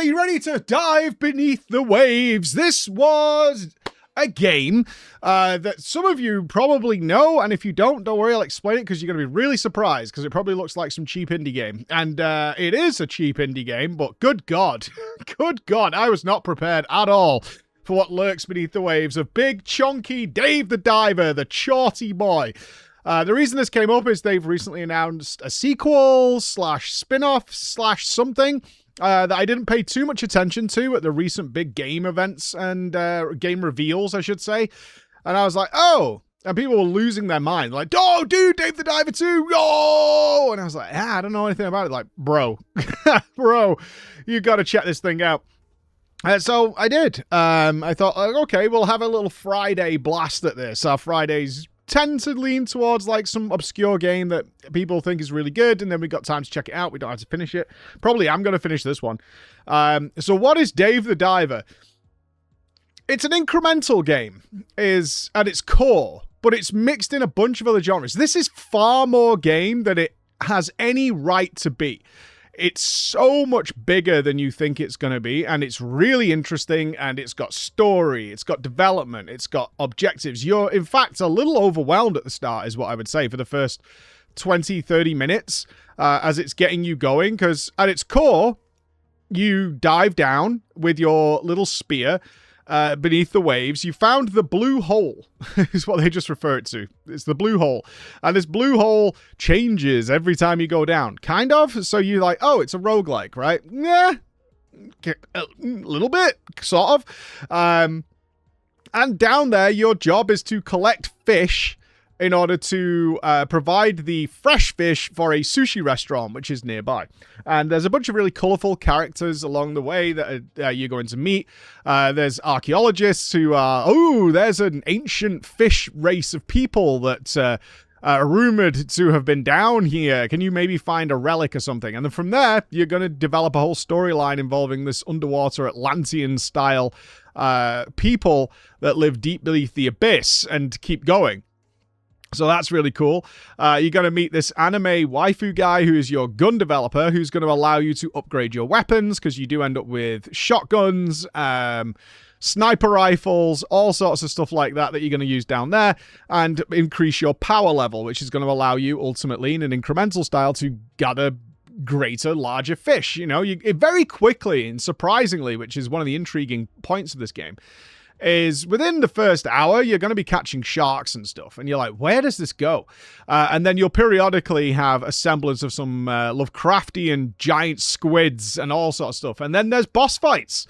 are you ready to dive beneath the waves? This was a game that some of you probably know, and if you don't worry, I'll explain it because you're going to be really surprised because it probably looks like some cheap indie game. And it is a cheap indie game, but good God, good God, I was not prepared at all for what lurks beneath the waves of big, chunky Dave the Diver, the chorty boy. The reason this came up is they've recently announced a sequel / spin-off / something that I didn't pay too much attention to at the recent big game events and game reveals, I should say. And I was like, oh, and people were losing their mind. Like, oh, dude, Dave the Diver 2, oh! And I was like, I don't know anything about it. Like, bro, bro, you got to check this thing out. So I did. I thought, okay, we'll have a little Friday blast at this. Our Fridays tend to lean towards like some obscure game that people think is really good, and then we got time to check it out. We don't have to finish it. Probably I'm going to finish this one. So what is Dave the Diver? It's an incremental game at its core, but it's mixed in a bunch of other genres. This is far more game than it has any right to be. It's so much bigger than you think it's going to be, and it's really interesting, and it's got story, it's got development, it's got objectives. You're, in fact, a little overwhelmed at the start, is what I would say, for the first 20, 30 minutes as it's getting you going, because at its core, you dive down with your little spear beneath the waves. You found the blue hole, is what they just refer it to. It's the blue hole. And this blue hole changes every time you go down, kind of. So you're like, oh, it's a roguelike, right? Yeah, a little bit, sort of. And down there, your job is to collect fish in order to provide the fresh fish for a sushi restaurant, which is nearby. And there's a bunch of really colorful characters along the way that you're going to meet. There's archaeologists who are, there's an ancient fish race of people that are rumored to have been down here. Can you maybe find a relic or something? And then from there, you're going to develop a whole storyline involving this underwater Atlantean-style people that live deep beneath the abyss and keep going. So that's really cool. You're going to meet this anime waifu guy who is your gun developer, who's going to allow you to upgrade your weapons, because you do end up with shotguns, sniper rifles, all sorts of stuff like that you're going to use down there, and increase your power level, which is going to allow you ultimately in an incremental style to gather greater, larger fish. You know, very quickly and surprisingly, which is one of the intriguing points of this game, is within the first hour, you're going to be catching sharks and stuff. And you're like, where does this go? And then you'll periodically have a semblance of some Lovecraftian giant squids and all sorts of stuff. And then there's boss fights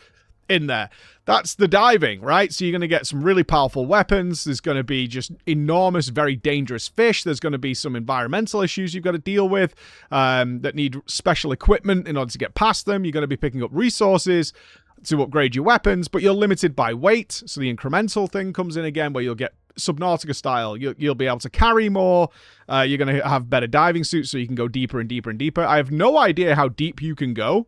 in there. That's the diving, right? So you're going to get some really powerful weapons. There's going to be just enormous, very dangerous fish. There's going to be some environmental issues you've got to deal with that need special equipment in order to get past them. You're going to be picking up resources to upgrade your weapons, but you're limited by weight. So the incremental thing comes in again, where you'll get Subnautica style. You'll be able to carry more. You're going to have better diving suits, so you can go deeper and deeper and deeper. I have no idea how deep you can go.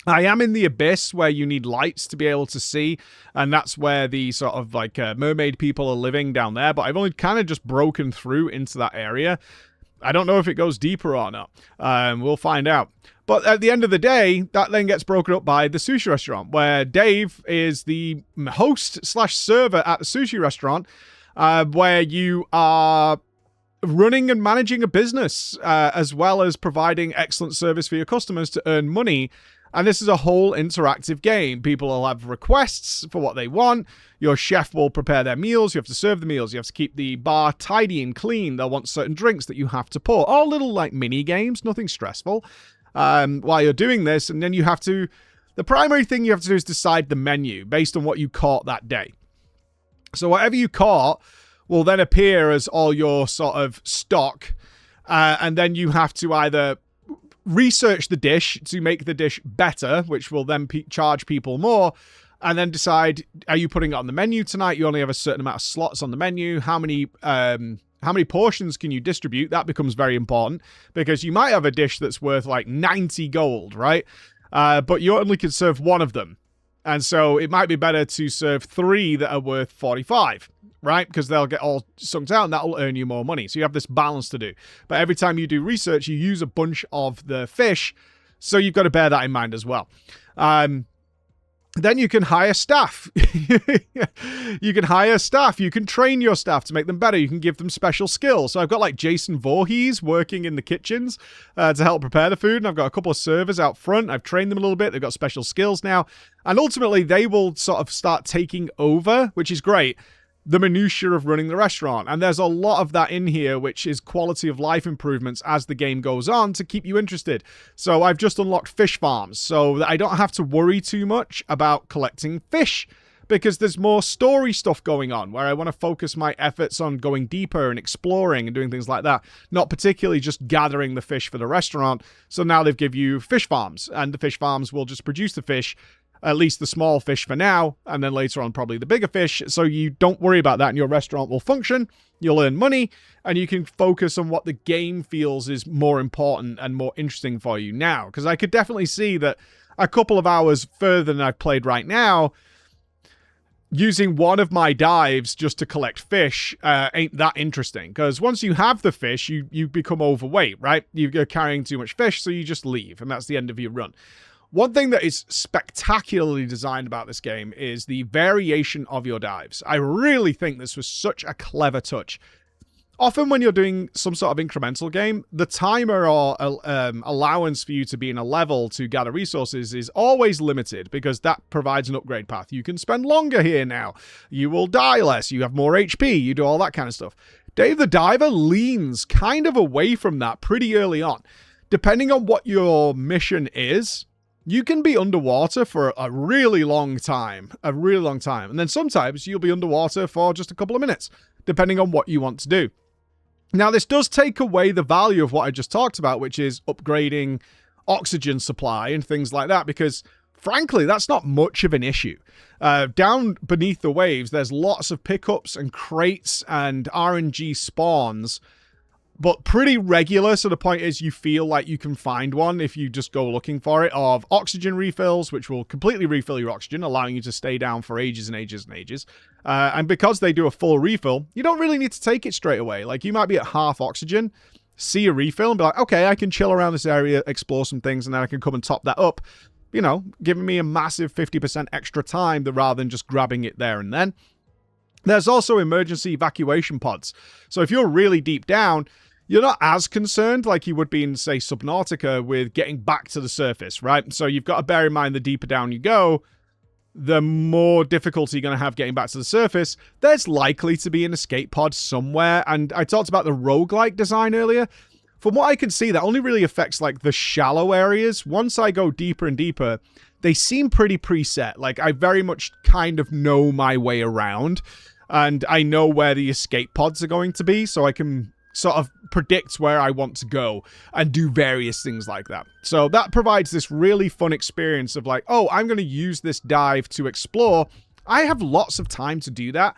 I am in the abyss where you need lights to be able to see, and that's where the sort of like mermaid people are living down there, but I've only kind of just broken through into that area. I don't know if it goes deeper or not. We'll find out. But at the end of the day, that then gets broken up by the sushi restaurant, where Dave is the host / server at the sushi restaurant, where you are running and managing a business, as well as providing excellent service for your customers to earn money. And this is a whole interactive game. People will have requests for what they want. Your chef will prepare their meals. You have to serve the meals. You have to keep the bar tidy and clean. They'll want certain drinks that you have to pour. All little like mini games, nothing stressful, while you're doing this. And then you have to, the primary thing you have to do is decide the menu based on what you caught that day. So whatever you caught will then appear as all your sort of stock. And then you have to either research the dish to make the dish better, which will then charge people more, and then decide, are you putting it on the menu tonight? You only have a certain amount of slots on the menu. How many portions can you distribute? That becomes very important, because you might have a dish that's worth like 90 gold, right? But you only can serve one of them. And so it might be better to serve 3 that are worth 45, right? Because they'll get all sucked out and that'll earn you more money. So you have this balance to do. But every time you do research, you use a bunch of the fish So you've got to bear that in mind as well. Then you can hire staff. You can hire staff. You can train your staff to make them better. You can give them special skills. So I've got like Jason Voorhees working in the kitchens to help prepare the food. And I've got a couple of servers out front. I've trained them a little bit. They've got special skills now. And ultimately, they will sort of start taking over, which is great, the minutiae of running the restaurant. And there's a lot of that in here, which is quality of life improvements as the game goes on to keep you interested. So I've just unlocked fish farms so that I don't have to worry too much about collecting fish, because there's more story stuff going on where I want to focus my efforts on going deeper and exploring and doing things like that, not particularly just gathering the fish for the restaurant. So now they've give you fish farms, and the fish farms will just produce the fish, at least the small fish for now, and then later on probably the bigger fish, so you don't worry about that and your restaurant will function, you'll earn money, and you can focus on what the game feels is more important and more interesting for you now. Because I could definitely see that a couple of hours further than I've played right now, using one of my dives just to collect fish ain't that interesting. Because once you have the fish, you become overweight, right? You're carrying too much fish, so you just leave, and that's the end of your run. One thing that is spectacularly designed about this game is the variation of your dives. I really think this was such a clever touch. Often when you're doing some sort of incremental game, the timer or allowance for you to be in a level to gather resources is always limited, because that provides an upgrade path. You can spend longer here now. You will die less. You have more HP. You do all that kind of stuff. Dave the Diver leans kind of away from that pretty early on. Depending on what your mission is, you can be underwater for a really long time. And then sometimes you'll be underwater for just a couple of minutes, depending on what you want to do. Now, this does take away the value of what I just talked about, which is upgrading oxygen supply and things like that, because frankly, that's not much of an issue. Down beneath the waves, there's lots of pickups and crates and RNG spawns, but pretty regular. So the point is, you feel like you can find one if you just go looking for it, of oxygen refills, which will completely refill your oxygen, allowing you to stay down for ages and ages and ages. And because they do a full refill, you don't really need to take it straight away. Like, you might be at half oxygen, see a refill and be like, okay, I can chill around this area, explore some things, and then I can come and top that up. You know, giving me a massive 50% extra time rather than just grabbing it there and then. There's also emergency evacuation pods. So if you're really deep down, you're not as concerned like you would be in, say, Subnautica with getting back to the surface, right? So you've got to bear in mind, the deeper down you go, the more difficulty you're going to have getting back to the surface. There's likely to be an escape pod somewhere. And I talked about the roguelike design earlier. From what I can see, that only really affects like the shallow areas. Once I go deeper and deeper, they seem pretty preset. Like, I very much kind of know my way around, and I know where the escape pods are going to be, so I can sort of predict where I want to go and do various things like that. So that provides this really fun experience of like, oh, I'm going to use this dive to explore. I have lots of time to do that.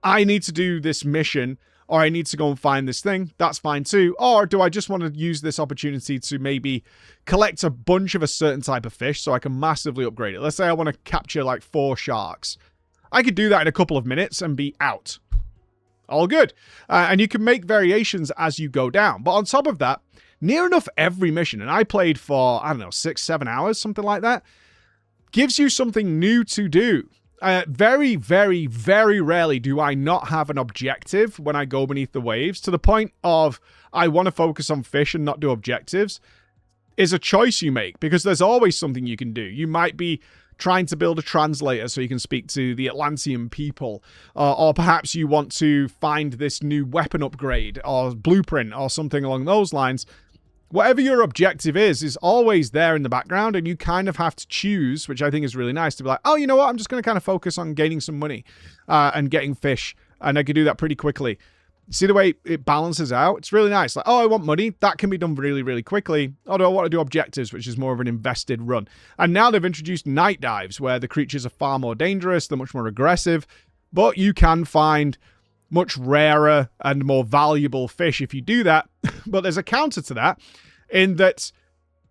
I need to do this mission, or I need to go and find this thing. That's fine too. Or do I just want to use this opportunity to maybe collect a bunch of a certain type of fish so I can massively upgrade it? Let's say I want to capture like 4 sharks. I could do that in a couple of minutes and be out. All good. And you can make variations as you go down. But on top of that, near enough every mission, and I played for, I don't know, 6-7 hours, something like that, gives you something new to do. Very, very, very rarely do I not have an objective when I go beneath the waves, to the point of I want to focus on fish and not do objectives. Is a choice you make, because there's always something you can do. You might be trying to build a translator so you can speak to the Atlantean people, or perhaps you want to find this new weapon upgrade or blueprint or something along those lines. Whatever your objective is always there in the background, and you kind of have to choose, which I think is really nice, to be like, oh, you know what, I'm just going to kind of focus on gaining some money and getting fish, and I can do that pretty quickly. See the way it balances out? It's really nice. Like, oh, I want money. That can be done really, really quickly. Or do I want to do objectives, which is more of an invested run? And now they've introduced night dives, where the creatures are far more dangerous. They're much more aggressive. But you can find much rarer and more valuable fish if you do that. But there's a counter to that, in that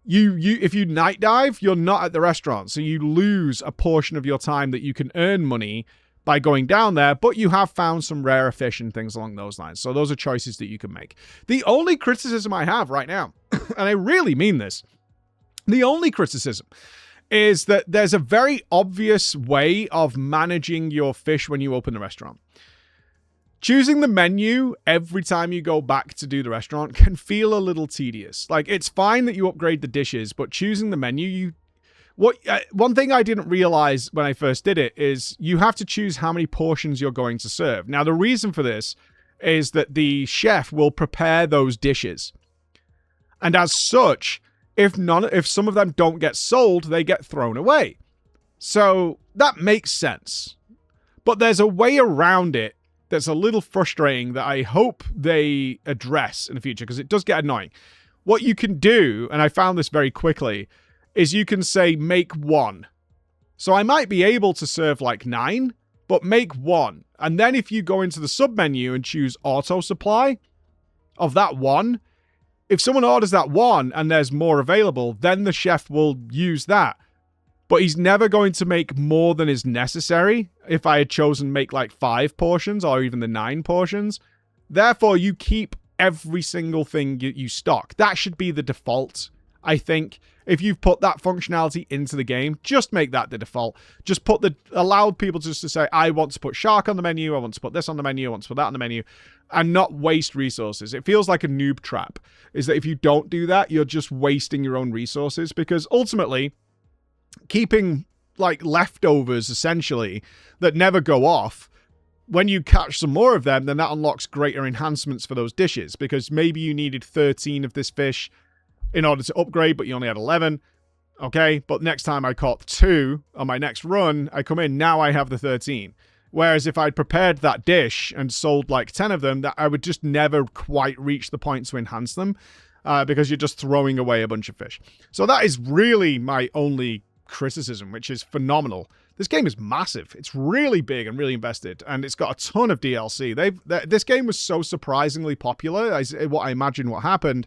if you night dive, you're not at the restaurant. So you lose a portion of your time that you can earn money by going down there, but you have found some rarer fish and things along those lines. So those are choices that you can make. The only criticism I have right now, and I really mean this, The only criticism is that there's a very obvious way of managing your fish when you open the restaurant. Choosing the menu every time you go back to do the restaurant can feel a little tedious. Like, it's fine that you upgrade the dishes, but choosing the menu, one thing I didn't realize when I first did it is you have to choose how many portions you're going to serve. Now, the reason for this is that the chef will prepare those dishes. And as such, if some of them don't get sold, they get thrown away. So that makes sense. But there's a way around it that's a little frustrating that I hope they address in the future, because it does get annoying. What you can do, and I found this very quickly, is you can say make 1. So I might be able to serve like 9, but make 1. And then if you go into the submenu and choose auto supply of that 1, if someone orders that 1 and there's more available, then the chef will use that. But he's never going to make more than is necessary if I had chosen make like 5 portions or even the 9 portions. Therefore, you keep every single thing you stock. That should be the default, I think. If you've put that functionality into the game, just make that the default. Just allow people just to say, I want to put shark on the menu, I want to put this on the menu, I want to put that on the menu, and not waste resources. It feels like a noob trap, is that if you don't do that, you're just wasting your own resources, because ultimately, keeping like leftovers essentially that never go off, when you catch some more of them, then that unlocks greater enhancements for those dishes, because maybe you needed 13 of this fish in order to upgrade, but you only had 11. Okay, but next time I caught 2 on my next run, I come in, now I have the 13. Whereas if I'd prepared that dish and sold like 10 of them, that I would just never quite reach the point to enhance them, because you're just throwing away a bunch of fish. So that is really my only criticism, which is phenomenal. This game is massive. It's really big and really invested, and it's got a ton of DLC. This game was so surprisingly popular. What I imagine what happened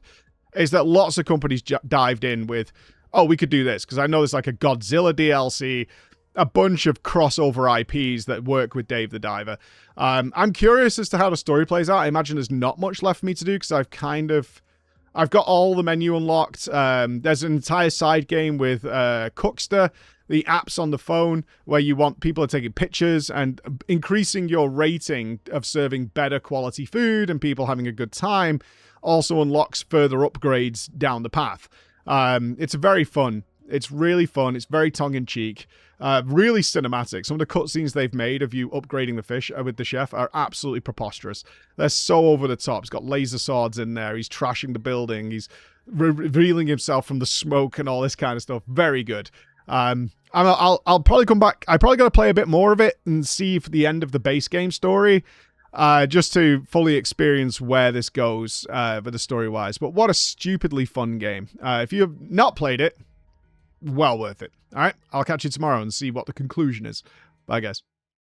is that lots of companies dived in with, oh, we could do this, because I know there's like a Godzilla DLC, a bunch of crossover IPs that work with Dave the Diver. I'm curious as to how the story plays out. I imagine there's not much left for me to do, because I've got all the menu unlocked. There's an entire side game with Cookster, the apps on the phone where you want people to take pictures, and increasing your rating of serving better quality food and people having a good time also unlocks further upgrades down the path. It's very fun. It's really fun. It's very tongue-in-cheek. Really cinematic. Some of the cutscenes they've made of you upgrading the fish with the chef are absolutely preposterous. They're so over the top. He's got laser swords in there. He's trashing the building. He's revealing himself from the smoke and all this kind of stuff. Very good. I'll probably come back. I probably got to play a bit more of it and see if the end of the base game story, just to fully experience where this goes with the story-wise. But what a stupidly fun game. If you have not played it, well worth it. All right, I'll catch you tomorrow and see what the conclusion is. Bye, guys.